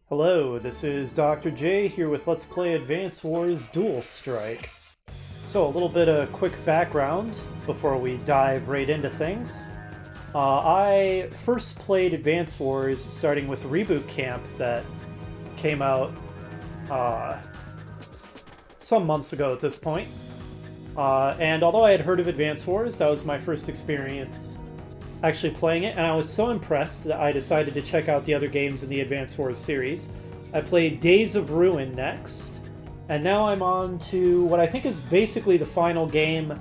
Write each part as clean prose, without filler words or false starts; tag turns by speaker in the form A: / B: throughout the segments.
A: Hello, this is Dr. J here with Let's Play Advance Wars Dual Strike. So, a little bit of quick background before we dive right into things. I first played Advance Wars starting with Reboot Camp that came out some months ago at this point. And although I had heard of Advance Wars, that was my first experience actually playing it, and I was so impressed that I decided to check out the other games in the Advance Wars series. I played Days of Ruin next, and now I'm on to what I think is basically the final game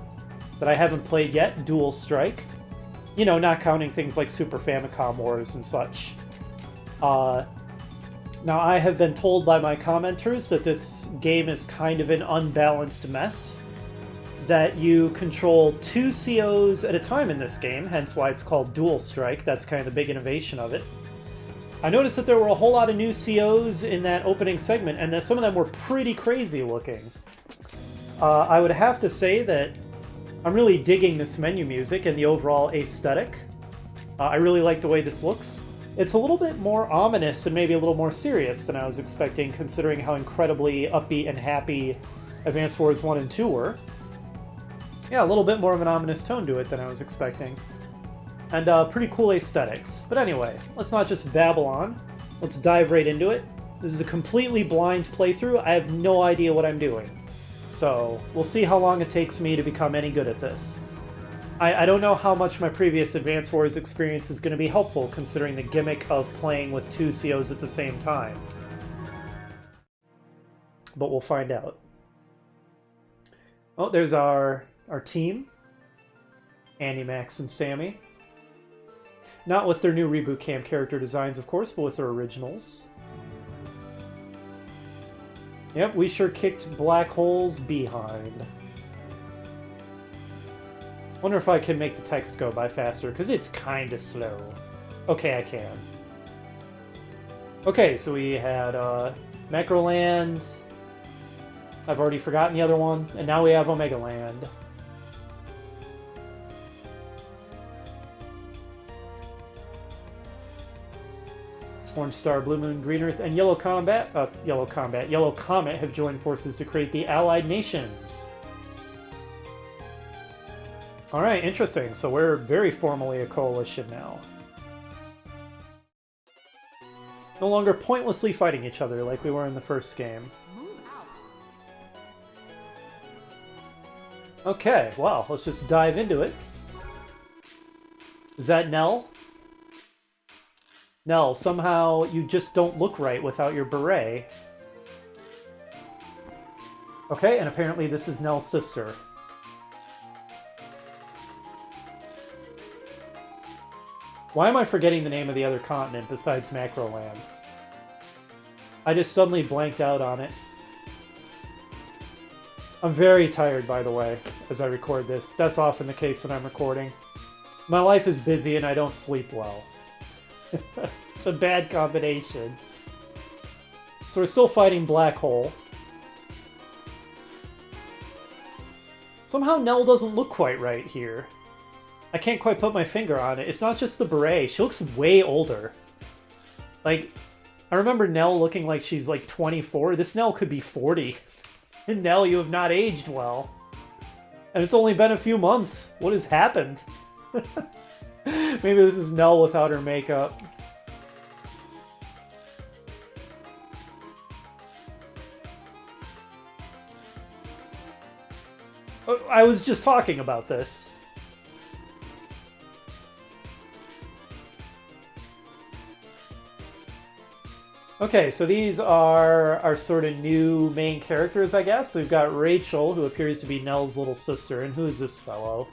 A: that I haven't played yet, Dual Strike. You know, not counting things like Super Famicom Wars and such. Now, I have been told by my commenters that this game is kind of an unbalanced mess, that you control two COs at a time in this game, hence why it's called Dual Strike. That's kind of the big innovation of it. I noticed that there were a whole lot of new COs in that opening segment, and that some of them were pretty crazy looking. I would have to say that I'm really digging this menu music and the overall aesthetic. I really like the way this looks. It's a little bit more ominous and maybe a little more serious than I was expecting, considering how incredibly upbeat and happy Advance Wars 1 and 2 were. Yeah, a little bit more of an ominous tone to it than I was expecting. And pretty cool aesthetics. But anyway, let's not just babble on. Let's dive right into it. This is a completely blind playthrough. I have no idea what I'm doing. So, we'll see how long it takes me to become any good at this. I don't know how much my previous Advance Wars experience is going to be helpful, considering the gimmick of playing with two COs at the same time. But we'll find out. Oh, there's our team. Andy, Max, and Sammy. Not with their new Reboot Camp character designs, of course, but with their originals. Yep, we sure kicked Black Hole's behind. Wonder if I can make the text go by faster, because it's kinda slow. Okay, I can. Okay, so we had Macroland. I've already forgotten the other one, and now we have Omega Land. Orange Star, Blue Moon, Green Earth, and Yellow Comet have joined forces to create the Allied Nations. Alright, interesting. So we're very formally a coalition now. No longer pointlessly fighting each other like we were in the first game. Okay, well, let's just dive into it. Is that Nell? Nell, somehow you just don't look right without your beret. Okay, and apparently this is Nell's sister. Why am I forgetting the name of the other continent besides Macroland? I just suddenly blanked out on it. I'm very tired, by the way, as I record this. That's often the case when I'm recording. My life is busy and I don't sleep well. It's a bad combination. So we're still fighting Black Hole. Somehow Nell doesn't look quite right here. I can't quite put my finger on it. It's not just the beret. She looks way older. Like, I remember Nell looking like she's like 24. This Nell could be 40. And Nell, you have not aged well. And it's only been a few months. What has happened? Maybe this is Nell without her makeup. Oh, I was just talking about this. Okay, so these are our sort of new main characters, I guess. We've got Rachel, who appears to be Nell's little sister, and who is this fellow?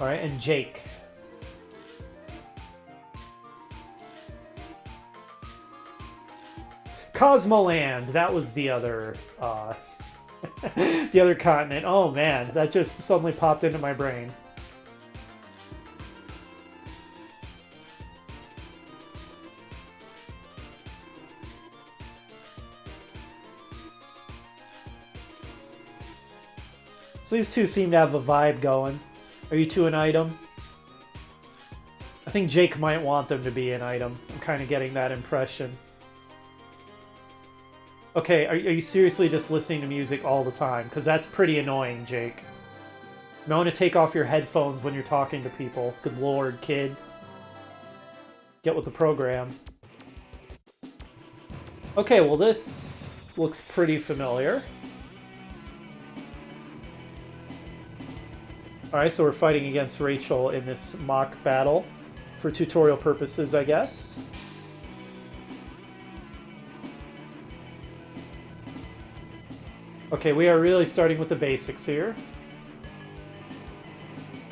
A: Alright, and Jake. Cosmoland! That was the other, the other continent. Oh man, that just suddenly popped into my brain. So these two seem to have a vibe going. Are you two an item? I think Jake might want them to be an item. I'm kind of getting that impression. Okay, are you seriously just listening to music all the time? Because that's pretty annoying, Jake. You want to take off your headphones when you're talking to people. Good lord, kid. Get with the program. Okay, well this looks pretty familiar. Alright, so we're fighting against Rachel in this mock battle. For tutorial purposes, I guess. Okay, we are really starting with the basics here.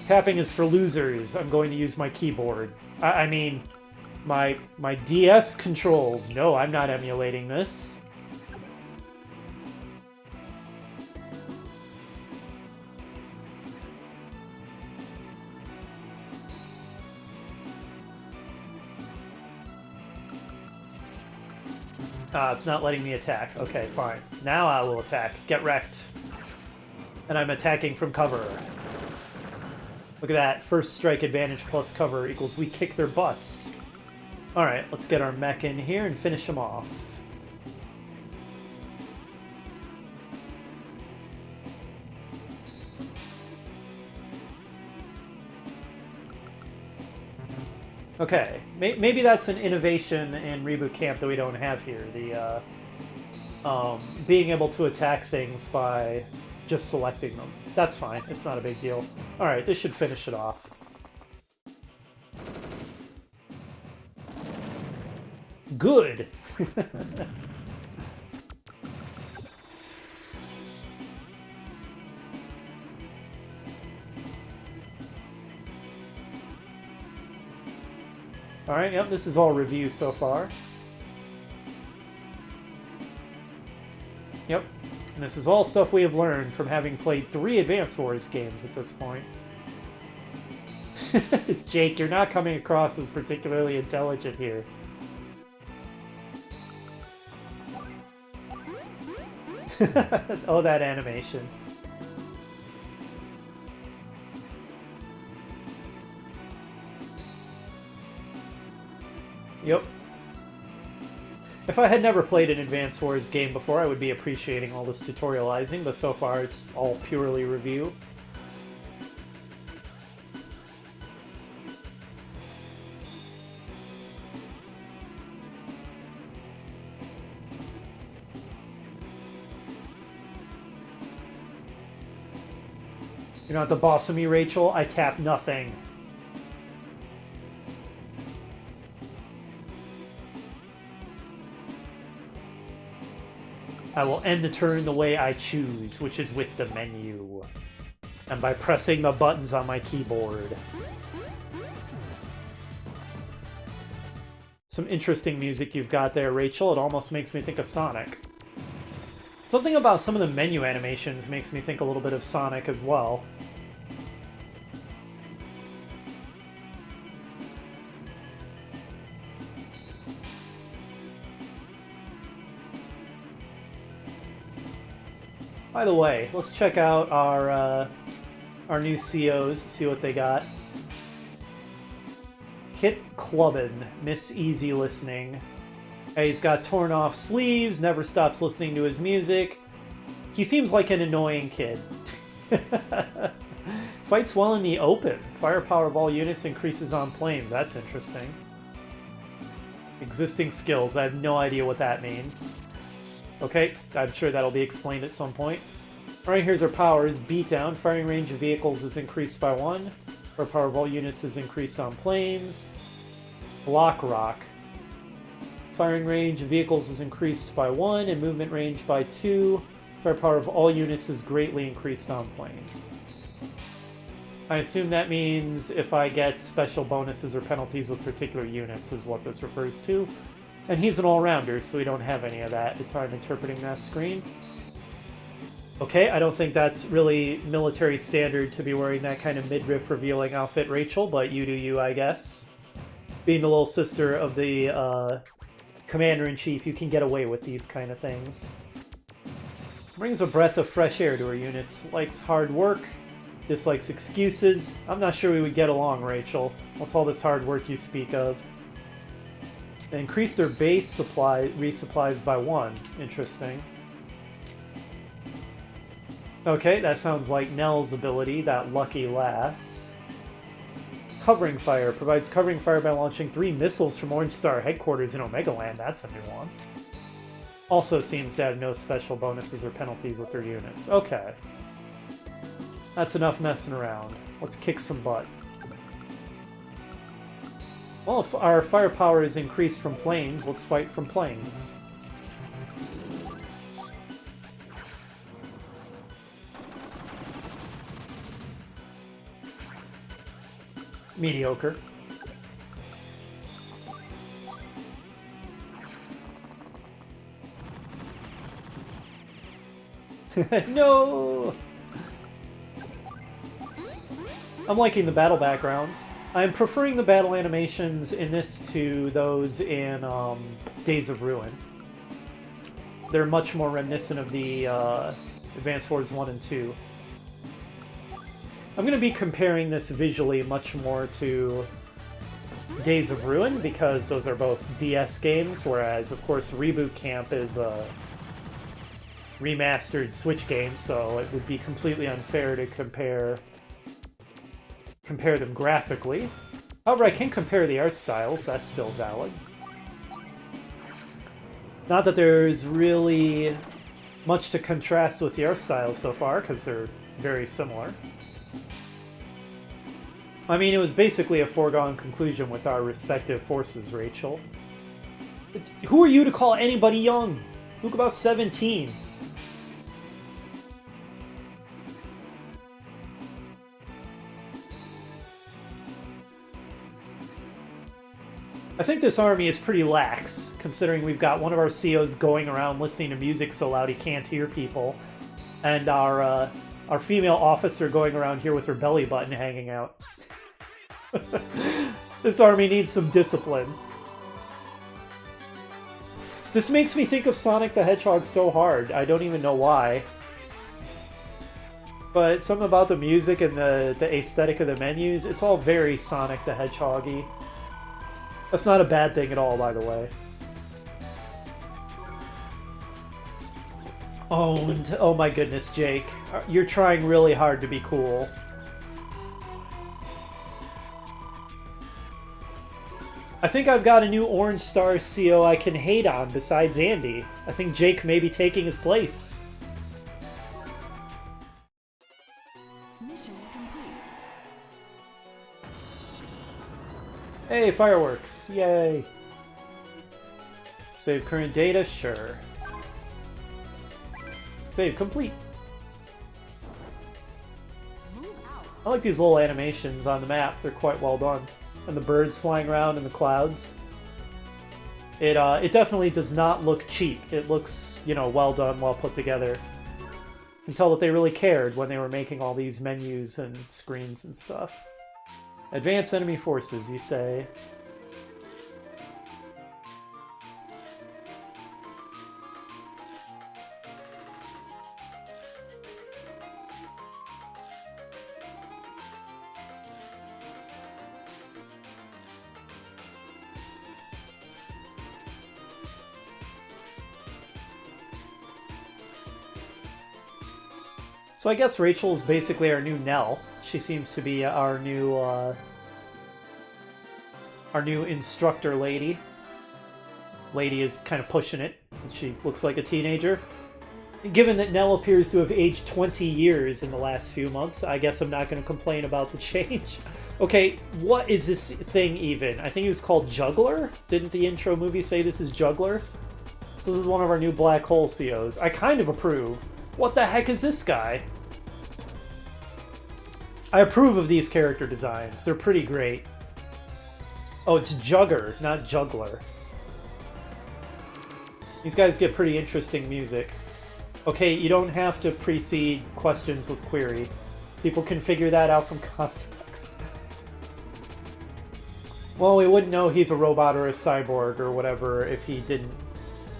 A: Tapping is for losers. I'm going to use my keyboard. I mean, my DS controls. No, I'm not emulating this. It's not letting me attack. Okay, fine. Now I will attack. Get wrecked. And I'm attacking from cover. Look at that. First strike advantage plus cover equals we kick their butts. Alright, let's get our mech in here and finish them off. Okay, maybe that's an innovation in Reboot Camp that we don't have here. The being able to attack things by just selecting them. That's fine. It's not a big deal. All right, this should finish it off. Good. Alright, yep, this is all review so far. Yep, and this is all stuff we have learned from having played 3 Advance Wars games at this point. Jake, you're not coming across as particularly intelligent here. Oh, that animation. Yep. If I had never played an Advance Wars game before, I would be appreciating all this tutorializing, but so far it's all purely review. You're not the boss of me, Rachel. I tap nothing. I will end the turn the way I choose, which is with the menu. And by pressing the buttons on my keyboard. Some interesting music you've got there, Rachel. It almost makes me think of Sonic. Something about some of the menu animations makes me think a little bit of Sonic as well. By the way, let's check out our new COs, see what they got. Hit Clubbin', Miss Easy Listening. He's got torn off sleeves, never stops listening to his music. He seems like an annoying kid. Fights well in the open. Firepower of all units increases on planes. That's interesting. Existing skills. I have no idea what that means. Okay, I'm sure that'll be explained at some point. Alright, here's our powers. Beatdown. Firing range of vehicles is increased by 1. Firepower of all units is increased on planes. Block Rock. Firing range of vehicles is increased by 1, and movement range by 2. Firepower of all units is greatly increased on planes. I assume that means if I get special bonuses or penalties with particular units is what this refers to. And he's an all-rounder, so we don't have any of that, is how I'm interpreting that screen. Okay, I don't think that's really military standard to be wearing that kind of midriff revealing outfit, Rachel, but you do you, I guess. Being the little sister of the Commander-in-Chief, you can get away with these kind of things. Brings a breath of fresh air to her units. Likes hard work. Dislikes excuses. I'm not sure we would get along, Rachel. What's all this hard work you speak of? They increase their base supply resupplies by 1. Interesting. Okay, that sounds like Nell's ability, that lucky lass. Covering fire. Provides covering fire by launching 3 missiles from Orange Star headquarters in Omega Land. That's a new one. Also seems to have no special bonuses or penalties with their units. Okay. That's enough messing around. Let's kick some butt. Well, if our firepower is increased from planes, let's fight from planes. Mediocre. No! I'm liking the battle backgrounds. I'm preferring the battle animations in this to those in Days of Ruin. They're much more reminiscent of the Advance Wars 1 and 2. I'm going to be comparing this visually much more to Days of Ruin because those are both DS games, whereas, of course, Reboot Camp is a remastered Switch game, so it would be completely unfair to compare them graphically. However, I can compare the art styles, that's still valid. Not that there's really much to contrast with the art styles so far, because they're very similar. I mean, it was basically a foregone conclusion with our respective forces, Rachel. Who are you to call anybody young? Look about 17. I think this army is pretty lax, considering we've got one of our COs going around listening to music so loud he can't hear people, and our female officer going around here with her belly button hanging out. This army needs some discipline. This makes me think of Sonic the Hedgehog so hard, I don't even know why. But something about the music and the aesthetic of the menus, it's all very Sonic the Hedgehog-y. That's not a bad thing at all, by the way. Owned. Oh my goodness, Jake. You're trying really hard to be cool. I think I've got a new Orange Star CO I can hate on besides Andy. I think Jake may be taking his place. Hey, fireworks! Yay! Save current data? Sure. Save complete. I like these little animations on the map. They're quite well done. And the birds flying around in the clouds. It definitely does not look cheap. It looks, you know, well done, well put together. You can tell that they really cared when they were making all these menus and screens and stuff. Advance enemy forces, you say. So I guess Rachel's basically our new Nell. She seems to be our new instructor lady. Lady is kind of pushing it, since she looks like a teenager. Given that Nell appears to have aged 20 years in the last few months, I guess I'm not going to complain about the change. Okay, what is this thing even? I think it was called Juggler? Didn't the intro movie say this is Juggler? So this is one of our new black hole COs. I kind of approve. What the heck is this guy? I approve of these character designs. They're pretty great. Oh, it's Jugger, not Juggler. These guys get pretty interesting music. Okay, you don't have to precede questions with query. People can figure that out from context. Well, we wouldn't know he's a robot or a cyborg or whatever if he didn't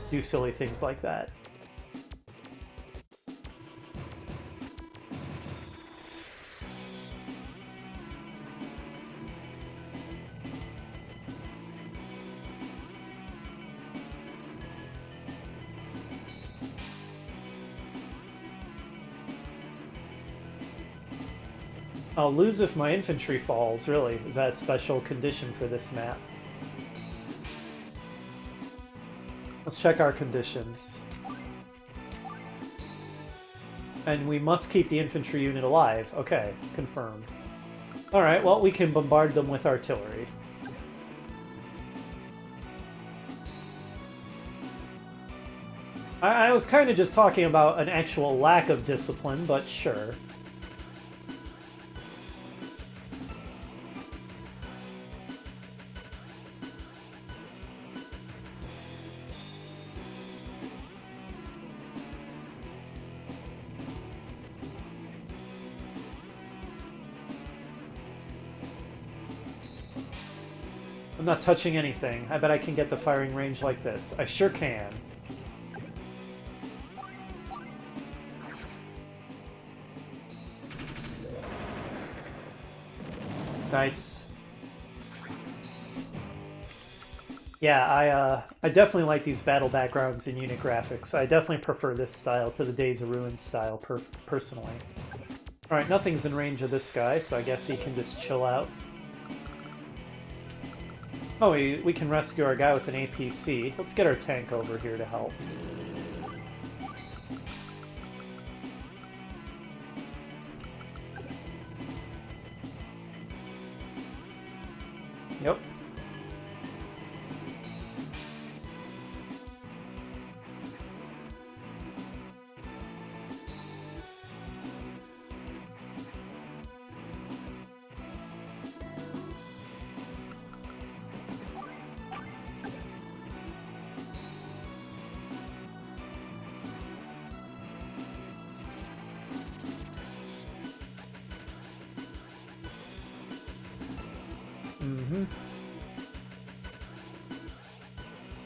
A: do silly things like that. I'll lose if my infantry falls, really. Is that a special condition for this map? Let's check our conditions. And we must keep the infantry unit alive. Okay, confirmed. Alright, well, we can bombard them with artillery. I was kind of just talking about an actual lack of discipline, but sure. I'm not touching anything. I bet I can get the firing range like this. I sure can. Nice. Yeah, I definitely like these battle backgrounds and unit graphics. I definitely prefer this style to the Days of Ruin style, personally. Alright, nothing's in range of this guy, so I guess he can just chill out. Oh, we can rescue our guy with an APC. Let's get our tank over here to help. Yep.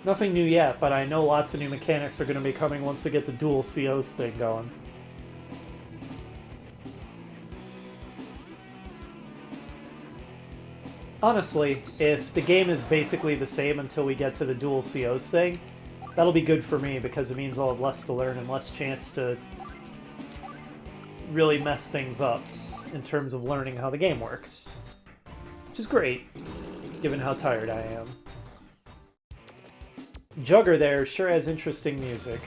A: Nothing new yet, but I know lots of new mechanics are going to be coming once we get the dual COs thing going. Honestly, if the game is basically the same until we get to the dual COs thing, that'll be good for me because it means I'll have less to learn and less chance to really mess things up in terms of learning how the game works. Which is great, given how tired I am. Jugger there sure has interesting music.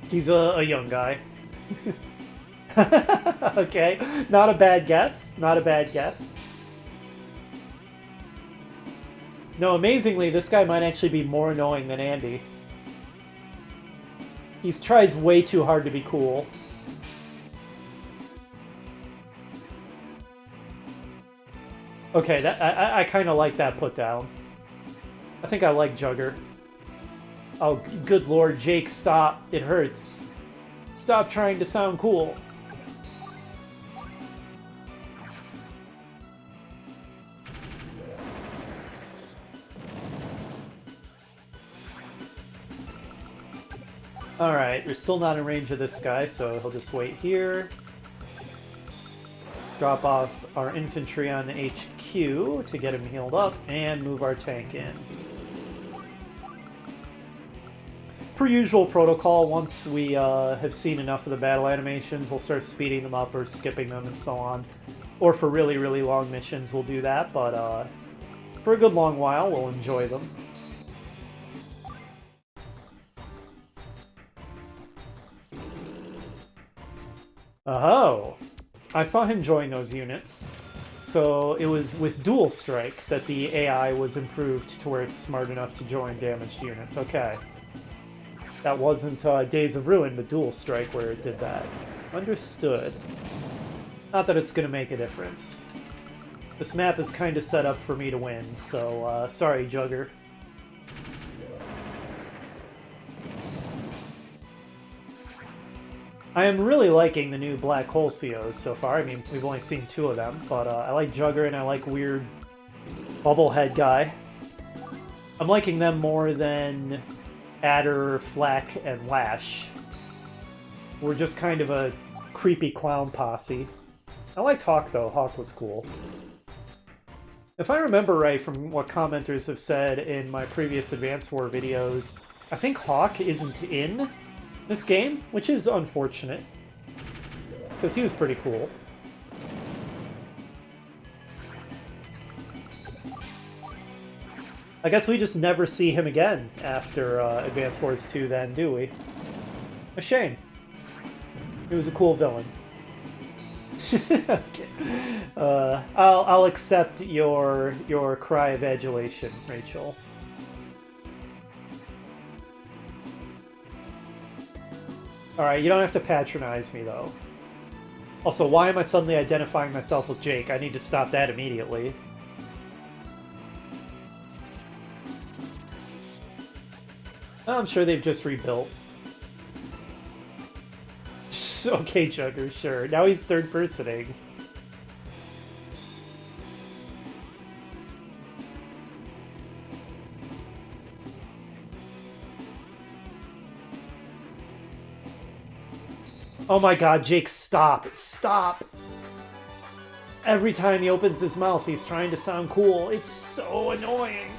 A: He's a young guy. Okay, not a bad guess. Not a bad guess. No, amazingly, this guy might actually be more annoying than Andy. He tries way too hard to be cool. Okay, that I kind of like that put down. I think I like Jugger. Oh, good lord, Jake, stop. It hurts. Stop trying to sound cool. Alright, we're still not in range of this guy, so he'll just wait here. Drop off our infantry on HQ to get him healed up, and move our tank in. Per usual protocol, once we have seen enough of the battle animations, we'll start speeding them up or skipping them and so on. Or for really, really long missions, we'll do that, but for a good long while, we'll enjoy them. Oh! I saw him join those units. So it was with Dual Strike that the AI was improved to where it's smart enough to join damaged units. Okay. That wasn't Days of Ruin, but Dual Strike where it did that. Understood. Not that it's going to make a difference. This map is kind of set up for me to win, so sorry, Jugger. I am really liking the new Black Hole COs so far. I mean, we've only seen 2 of them, but I like Jugger and I like weird Bubblehead guy. I'm liking them more than Adder, Flack, and Lash. We're just kind of a creepy clown posse. I liked Hawk, though. Hawk was cool. If I remember right from what commenters have said in my previous Advance War videos, I think Hawk isn't in this game, which is unfortunate, because he was pretty cool. I guess we just never see him again after Advance Wars 2 then, do we? A shame. He was a cool villain. I'll accept your cry of adulation, Rachel. Alright, you don't have to patronize me, though. Also, why am I suddenly identifying myself with Jake? I need to stop that immediately. I'm sure they've just rebuilt. Okay, Jugger, sure. Now he's third-personing. Oh my god, Jake, stop! Stop! Every time he opens his mouth, he's trying to sound cool. It's so annoying!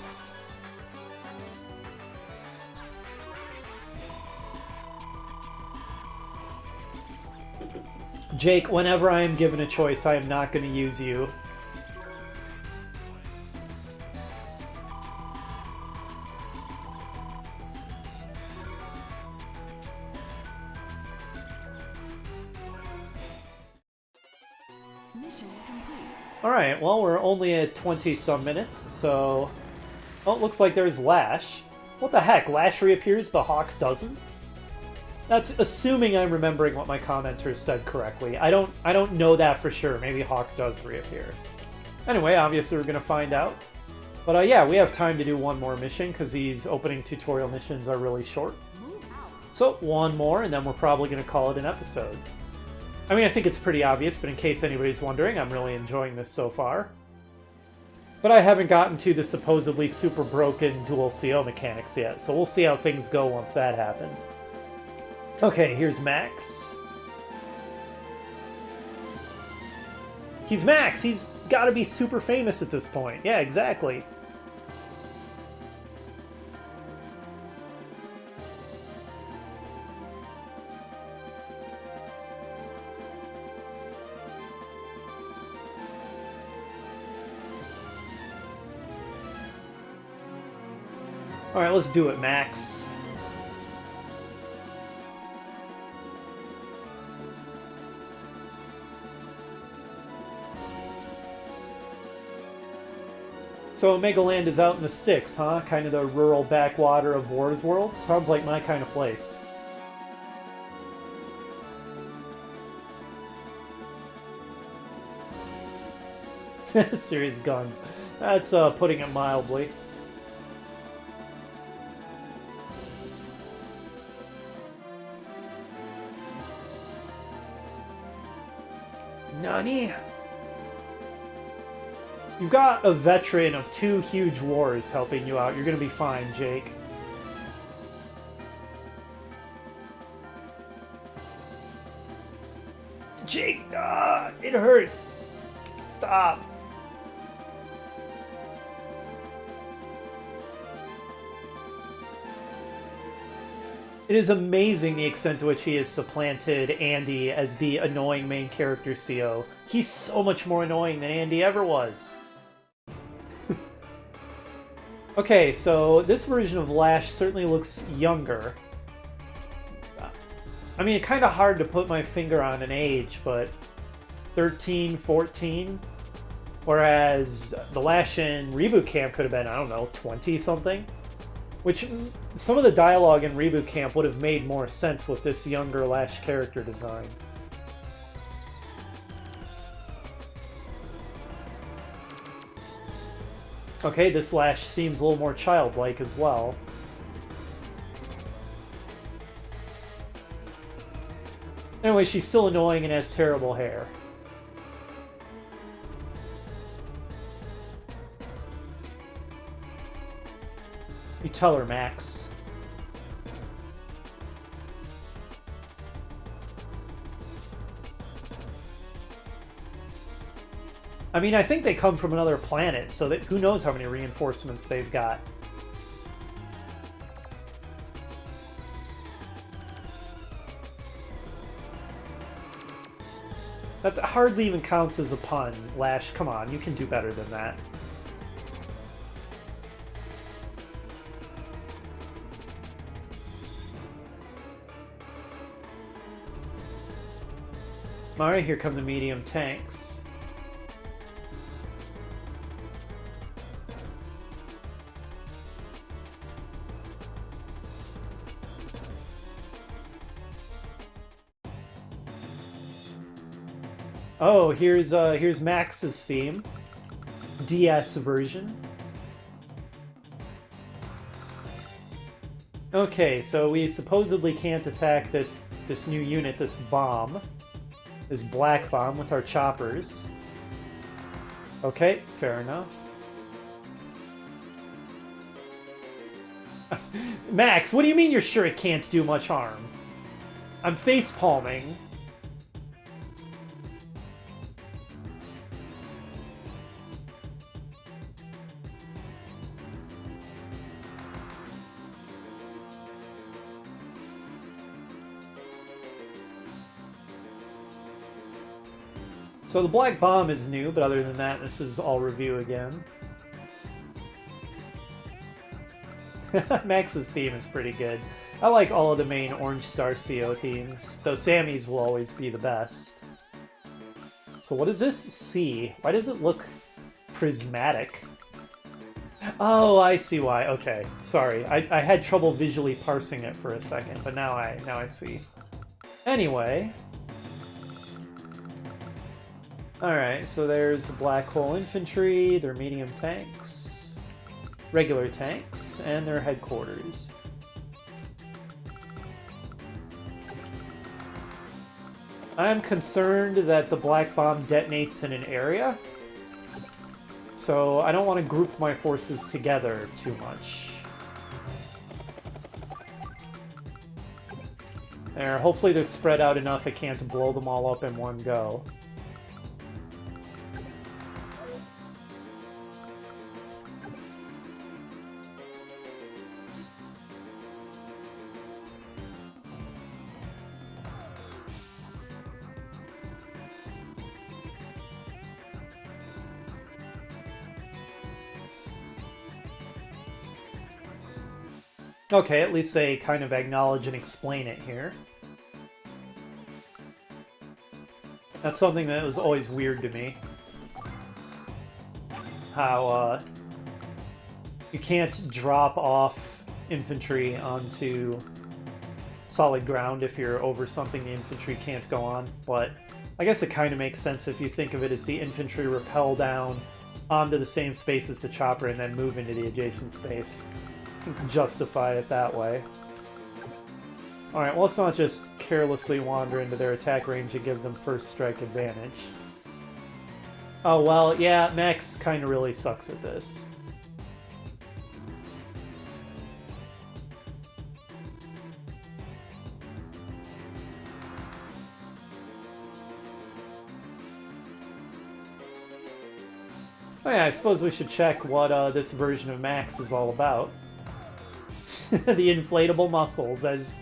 A: Jake, whenever I am given a choice, I am not going to use you. Alright, well, we're only at 20-some minutes, so... Oh, it looks like there's Lash. What the heck? Lash reappears, but Hawk doesn't? That's assuming I'm remembering what my commenters said correctly. I don't know that for sure. Maybe Hawk does reappear. Anyway, obviously we're going to find out. But yeah, we have time to do one more mission, because these opening tutorial missions are really short. So, one more, and then we're probably going to call it an episode. I mean, I think it's pretty obvious, but in case anybody's wondering, I'm really enjoying this so far. But I haven't gotten to the supposedly super broken dual CO mechanics yet, so we'll see how things go once that happens. Okay, here's Max. He's Max! He's gotta be super famous at this point. Yeah, exactly. Alright, let's do it, Max. So Omega Land is out in the sticks, huh? Kind of the rural backwater of Wars World? Sounds like my kind of place. Serious guns. That's putting it mildly. Nani? You've got a veteran of 2 huge wars helping you out. You're gonna be fine, Jake. Jake, it hurts. Stop. It is amazing the extent to which he has supplanted Andy as the annoying main character CO. He's so much more annoying than Andy ever was. Okay, so this version of Lash certainly looks younger. I mean, kind of hard to put my finger on an age, but 13, 14? Whereas the Lash in Reboot Camp could have been, I don't know, 20-something? Which, some of the dialogue in Reboot Camp would have made more sense with this younger Lash character design. Okay, this Lash seems a little more childlike as well. Anyway, she's still annoying and has terrible hair. You tell her, Max. I mean, I think they come from another planet, so that who knows how many reinforcements they've got. That hardly even counts as a pun, Lash. Come on, you can do better than that. Alright, here come the medium tanks. Oh, here's Max's theme. DS version. Okay, so we supposedly can't attack this new unit, this bomb. This black bomb with our choppers. Okay, fair enough. Max, what do you mean you're sure it can't do much harm? I'm face palming. So the black bomb is new, but other than that, this is all review again. Max's theme is pretty good. I like all of the main Orange Star CO themes, though Sammy's will always be the best. So what is this C? Why does it look prismatic? Oh, I see why. Okay, sorry. I had trouble visually parsing it for a second, but now I see. Anyway. Alright, so there's Black Hole Infantry, their medium tanks, regular tanks, and their headquarters. I'm concerned that the Black Bomb detonates in an area, so I don't want to group my forces together too much. There, hopefully they're spread out enough I can't blow them all up in one go. Okay, at least they kind of acknowledge and explain it here. That's something that was always weird to me. How, you can't drop off infantry onto solid ground if you're over something the infantry can't go on, but I guess it kind of makes sense if you think of it as the infantry rappel down onto the same space as the chopper and then move into the adjacent space. Justify it that way. Alright, well, let's not just carelessly wander into their attack range and give them first strike advantage. Oh, well, yeah, Max kind of really sucks at this. Oh yeah, I suppose we should check what this version of Max is all about. The inflatable muscles, as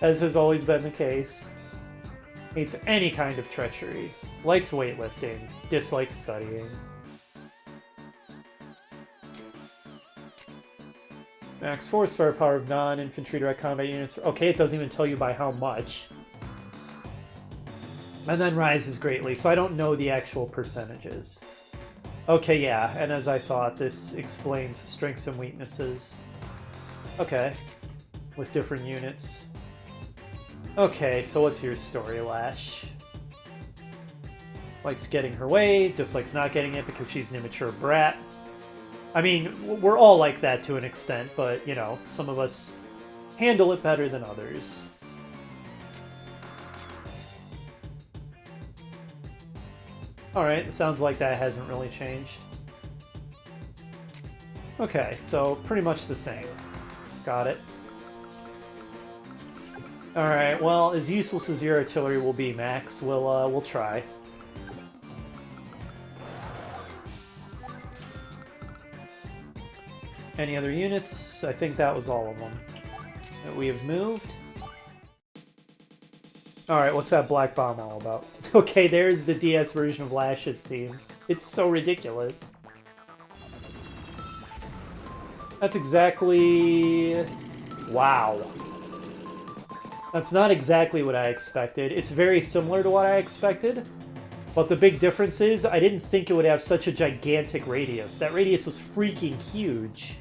A: has always been the case. Hates any kind of treachery. Likes weightlifting. Dislikes studying. Max force firepower of non-infantry direct combat units. Okay, it doesn't even tell you by how much. And then rises greatly, so I don't know the actual percentages. Okay, yeah, and as I thought, this explains strengths and weaknesses. Okay, with different units. Okay, so what's your story, Lash? Likes getting her way, dislikes not getting it because she's an immature brat. I mean, we're all like that to an extent, but, you know, some of us handle it better than others. Alright, sounds like that hasn't really changed. Okay, so pretty much the same. Got it. Alright, well, as useless as your artillery will be, Max, we'll try. Any other units? I think that was all of them that we have moved. Alright, what's that black bomb all about? Okay, there's the DS version of Lash's team. It's so ridiculous. That's exactly... Wow. That's not exactly what I expected. It's very similar to what I expected, but the big difference is I didn't think it would have such a gigantic radius. That radius was freaking huge.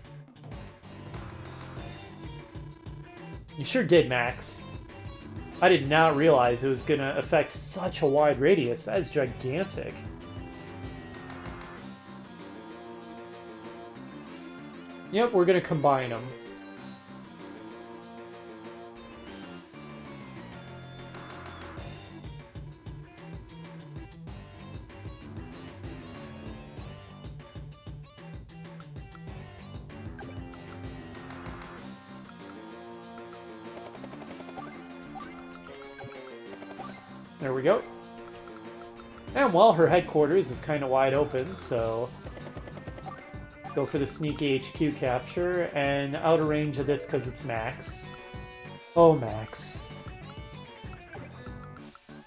A: You sure did, Max. I did not realize it was going to affect such a wide radius. That is gigantic. Yep, we're going to combine them. There we go. And well, her headquarters is kind of wide open, so go for the sneaky HQ capture, and out of range of this because it's Max. Oh, Max.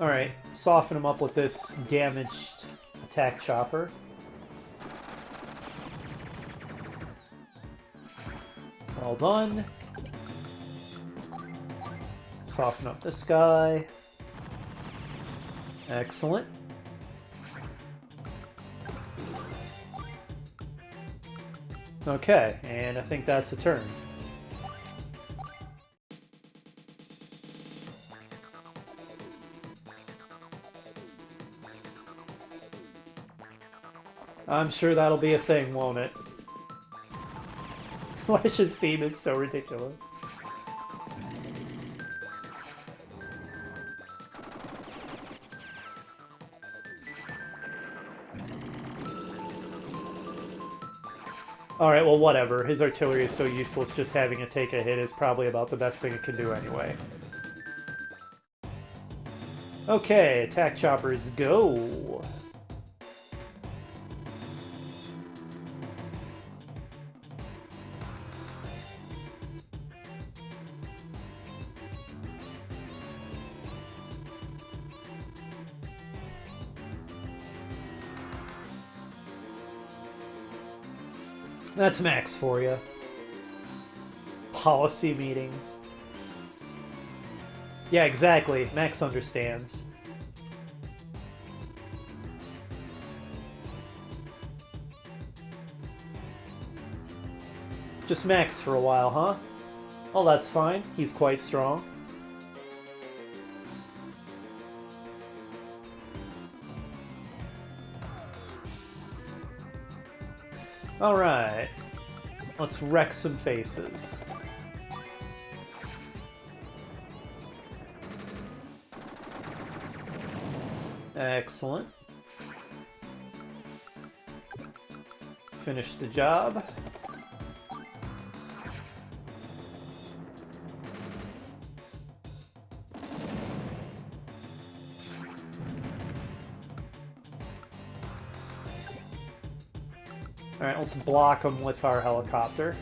A: Alright, soften him up with this damaged attack chopper. Well done. Soften up this guy. Excellent. Okay, and I think that's a turn. I'm sure that'll be a thing, won't it? Lash's team is so ridiculous. Alright, well whatever. His artillery is so useless, just having it take a hit is probably about the best thing it can do anyway. Okay, attack choppers, go! That's Max for you. Policy meetings. Yeah, exactly. Max understands. Just Max for a while, huh? Oh, that's fine. He's quite strong. Alright. Let's wreck some faces. Excellent. Finish the job. Alright, let's block them with our helicopter.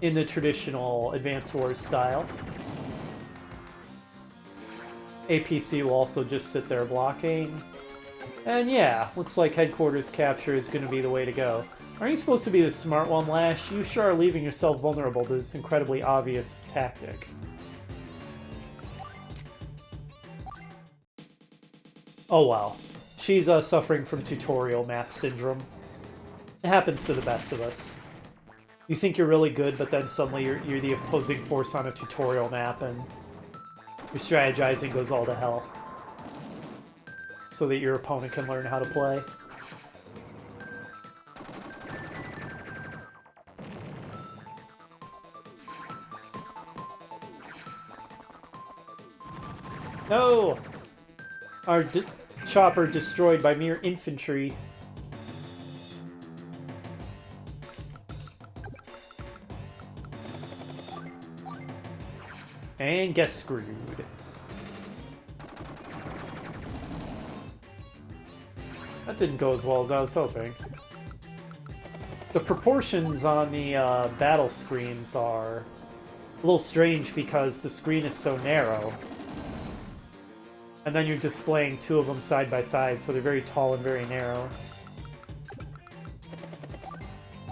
A: In the traditional Advance Wars style. APC will also just sit there blocking. And yeah, looks like headquarters capture is going to be the way to go. Aren't you supposed to be the smart one, Lash? You sure are leaving yourself vulnerable to this incredibly obvious tactic. Oh well. She's suffering from tutorial map syndrome. It happens to the best of us. You think you're really good, but then suddenly you're the opposing force on a tutorial map, and your strategizing goes all to hell. So that your opponent can learn how to play. No! Our chopper destroyed by mere infantry. And get screwed. That didn't go as well as I was hoping. The proportions on the battle screens are a little strange because the screen is so narrow. And then you're displaying two of them side by side, so they're very tall and very narrow.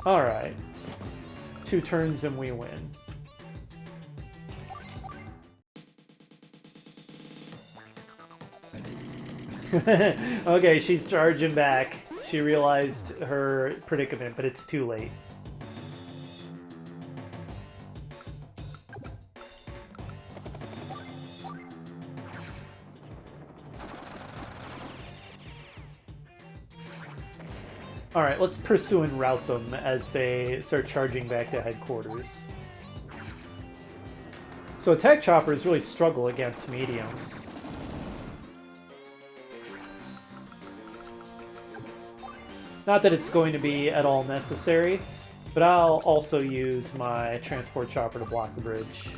A: Alright. 2 turns and we win. Okay, she's charging back. She realized her predicament, but it's too late. Alright, let's pursue and rout them as they start charging back to headquarters. So attack choppers really struggle against mediums. Not that it's going to be at all necessary, but I'll also use my transport chopper to block the bridge.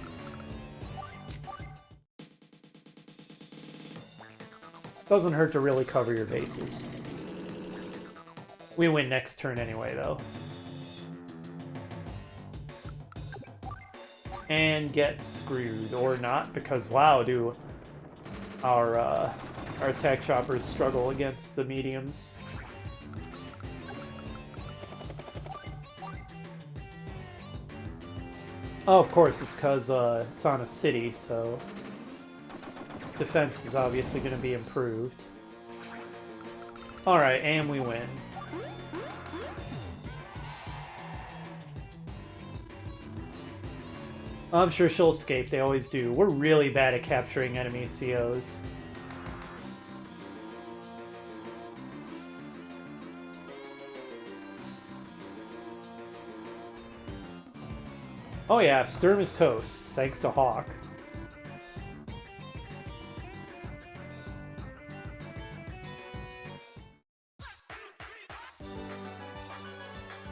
A: Doesn't hurt to really cover your bases. We win next turn anyway, though. And get screwed, or not, because wow, do our attack choppers struggle against the mediums. Oh, of course, it's because it's on a city, so its defense is obviously going to be improved. Alright, and we win. I'm sure she'll escape, they always do. We're really bad at capturing enemy COs. Oh yeah, Sturm is toast, thanks to Hawk.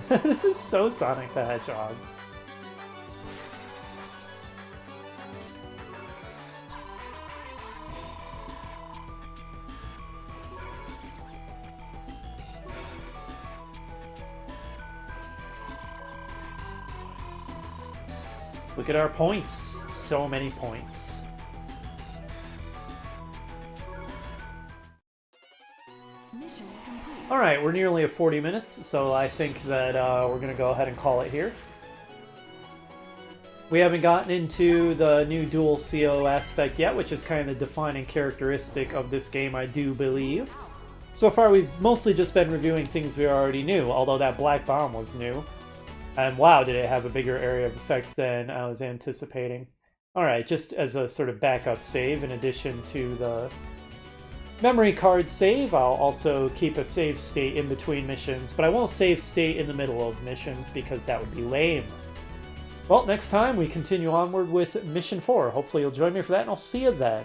A: This is so Sonic the Hedgehog. Look at our points. So many points. Alright, we're nearly at 40 minutes, so I think that we're going to go ahead and call it here. We haven't gotten into the new dual CO aspect yet, which is kind of the defining characteristic of this game, I do believe. So far, we've mostly just been reviewing things we already knew, although that black bomb was new. And wow, did it have a bigger area of effect than I was anticipating. Alright, just as a sort of backup save, in addition to the memory card save, I'll also keep a save state in between missions, but I won't save state in the middle of missions because that would be lame. Well, next time we continue onward with Mission 4. Hopefully you'll join me for that, and I'll see you then.